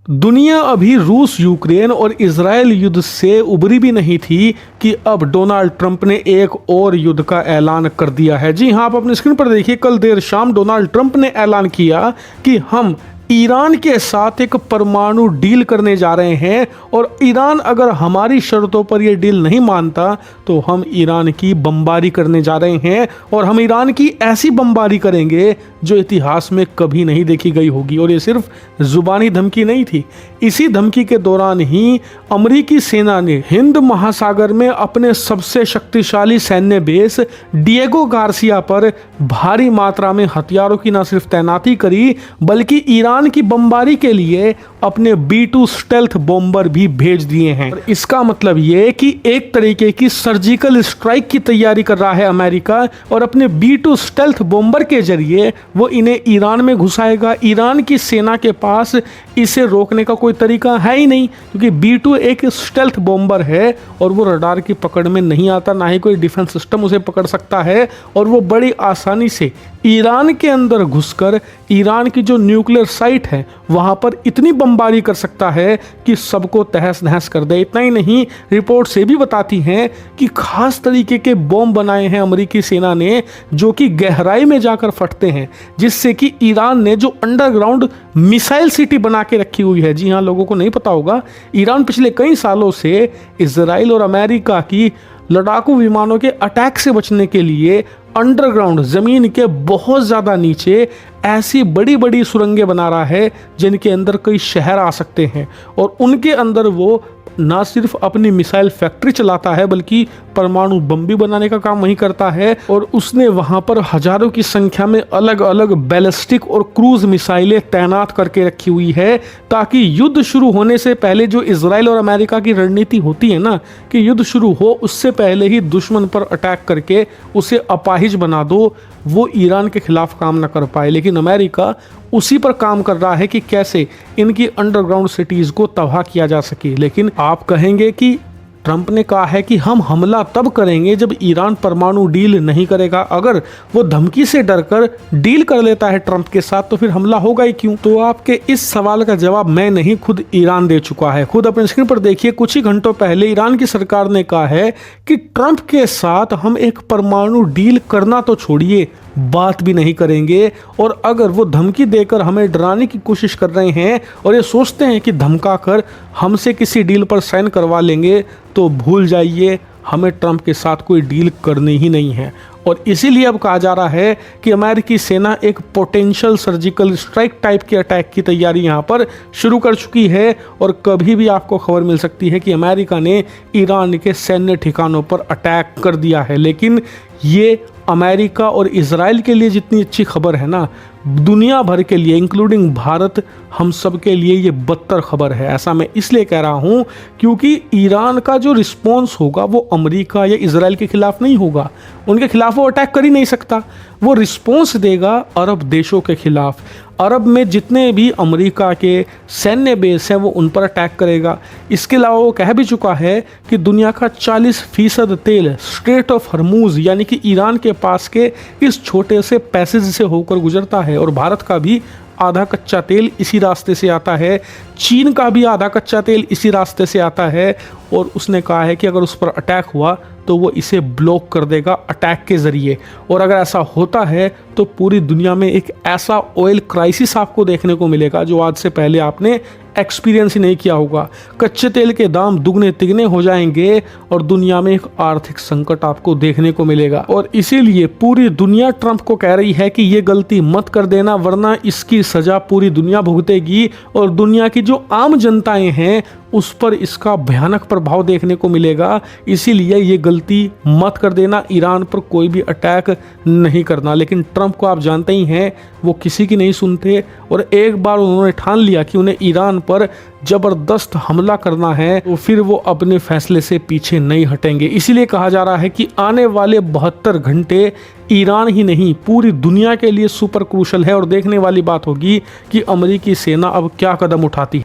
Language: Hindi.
दुनिया अभी रूस यूक्रेन और इजराइल युद्ध से उबरी भी नहीं थी कि अब डोनाल्ड ट्रंप ने एक और युद्ध का ऐलान कर दिया है। जी हां, आप अपनी स्क्रीन पर देखिए, कल देर शाम डोनाल्ड ट्रंप ने ऐलान किया कि हम ईरान के साथ एक परमाणु डील करने जा रहे हैं और ईरान अगर हमारी शर्तों पर यह डील नहीं मानता तो हम ईरान की बमबारी करने जा रहे हैं और हम ईरान की ऐसी बमबारी करेंगे जो इतिहास में कभी नहीं देखी गई होगी। और ये सिर्फ जुबानी धमकी नहीं थी, इसी धमकी के दौरान ही अमेरिकी सेना ने हिंद महासागर में अपने सबसे शक्तिशाली सैन्य बेस डिएगो गार्सिया पर भारी मात्रा में हथियारों की न सिर्फ तैनाती करी बल्कि ईरान की बमबारी के लिए अपने B-2 स्टेल्थ बॉम्बर भी भेज दिए हैं। इसका मतलब ये कि एक तरीके की सर्जिकल स्ट्राइक की तैयारी कर रहा है अमेरिका और अपने B-2 स्टेल्थ बॉम्बर के जरिए वो इन्हें ईरान में घुसाएगा। ईरान की सेना के पास इसे रोकने का कोई तरीका है ही नहीं, क्योंकि B-2 एक स्टेल्थ बॉम्बर है और वो रडार की पकड़ में नहीं आता, ना ही कोई डिफेंस सिस्टम उसे पकड़ सकता है और वो बड़ी आसानी से ईरान के अंदर घुसकर ईरान की जो न्यूक्लियर साइट है वहां पर इतनी बमबारी कर सकता है कि सबको तहस नहस कर दे। इतना ही नहीं, रिपोर्ट से भी बताती हैं कि खास तरीके के बॉम्ब बनाए हैं अमेरिकी सेना ने जो कि गहराई में जाकर फटते हैं, जिससे कि ईरान ने जो अंडरग्राउंड मिसाइल सिटी बना के रखी हुई है, जी हाँ, लोगों को नहीं पता होगा, ईरान पिछले कई सालों से इजराइल और अमेरिका की लड़ाकू विमानों के अटैक से बचने के लिए अंडरग्राउंड जमीन के बहुत ज़्यादा नीचे ऐसी बड़ी बड़ी सुरंगें बना रहा है जिनके अंदर कई शहर आ सकते हैं और उनके अंदर वो ना सिर्फ अपनी मिसाइल फैक्ट्री चलाता है बल्कि परमाणु बम भी बनाने का काम वही करता है। और उसने वहां पर हजारों की संख्या में अलग अलग बैलिस्टिक और क्रूज मिसाइलें तैनात करके रखी हुई है, ताकि युद्ध शुरू होने से पहले जो इजराइल और अमेरिका की रणनीति होती है ना कि युद्ध शुरू हो उससे पहले ही दुश्मन पर अटैक करके उसे अपाहिज बना दो, वो ईरान के खिलाफ काम न कर पाए। लेकिन अमेरिका उसी पर काम कर रहा है कि कैसे इनकी अंडरग्राउंड सिटीज को तबाह किया जा सके। लेकिन आप कहेंगे कि ट्रंप ने कहा है कि हम हमला तब करेंगे जब ईरान परमाणु डील नहीं करेगा। अगर वो धमकी से डरकर डील कर लेता है ट्रंप के साथ तो फिर हमला होगा ही क्यों? तो आपके इस सवाल का जवाब मैं नहीं, खुद ईरान दे चुका है। खुद अपने स्क्रीन पर देखिए, कुछ ही घंटों पहले ईरान की सरकार ने कहा है कि ट्रंप के साथ हम एक परमाणु डील करना तो छोड़िए, बात भी नहीं करेंगे। और अगर वो धमकी देकर हमें डराने की कोशिश कर रहे हैं और ये सोचते हैं कि धमका कर हमसे किसी डील पर साइन करवा लेंगे तो भूल जाइए, हमें ट्रंप के साथ कोई डील करनी ही नहीं है। और इसीलिए अब कहा जा रहा है कि अमेरिकी सेना एक पोटेंशियल सर्जिकल स्ट्राइक टाइप के अटैक की तैयारी यहाँ पर शुरू कर चुकी है और कभी भी आपको खबर मिल सकती है कि अमेरिका ने ईरान के सैन्य ठिकानों पर अटैक कर दिया है। लेकिन ये अमेरिका और इजराइल के लिए जितनी अच्छी खबर है ना, दुनिया भर के लिए इंक्लूडिंग भारत, हम सब के लिए ये बदतर खबर है। ऐसा मैं इसलिए कह रहा हूँ क्योंकि ईरान का जो रिस्पॉन्स होगा वो अमेरिका या इजराइल के खिलाफ नहीं होगा, उनके खिलाफ वो अटैक कर ही नहीं सकता। वो रिस्पॉन्स देगा अरब देशों के खिलाफ। अरब में जितने भी अमेरिका के सैन्य बेस हैं वो उन पर अटैक करेगा। इसके अलावा वो कह भी चुका है कि दुनिया का 40% तेल स्ट्रेट ऑफ हरमूज यानी कि ईरान के पास के इस छोटे से पैसेज से होकर गुजरता है और भारत का भी आधा कच्चा तेल इसी रास्ते से आता है, चीन का भी आधा कच्चा तेल इसी रास्ते से आता है। और उसने कहा है कि अगर उस पर अटैक हुआ तो वो इसे ब्लॉक कर देगा अटैक के ज़रिए। और अगर ऐसा होता है तो पूरी दुनिया में एक ऐसा ऑयल क्राइसिस आपको देखने को मिलेगा जो आज से पहले आपने एक्सपीरियंस ही नहीं किया होगा। कच्चे तेल के दाम दुगने तिगने हो जाएंगे और दुनिया में एक आर्थिक संकट आपको देखने को मिलेगा। और इसीलिए पूरी दुनिया ट्रंप को कह रही है कि ये गलती मत कर देना, वरना इसकी सजा पूरी दुनिया भुगतेगी और दुनिया की जो आम जनताएं हैं उस पर इसका भयानक प्रभाव देखने को मिलेगा। इसीलिए ये गलती मत कर देना, ईरान पर कोई भी अटैक नहीं करना। लेकिन ट्रंप को आप जानते ही हैं, वो किसी की नहीं सुनते और एक बार उन्होंने ठान लिया कि उन्हें ईरान पर जबरदस्त हमला करना है तो फिर वो अपने फैसले से पीछे नहीं हटेंगे। इसीलिए कहा जा रहा है कि आने वाले 72 घंटे ईरान ही नहीं पूरी दुनिया के लिए सुपर क्रूशल है और देखने वाली बात होगी कि अमेरिकी सेना अब क्या कदम उठाती है।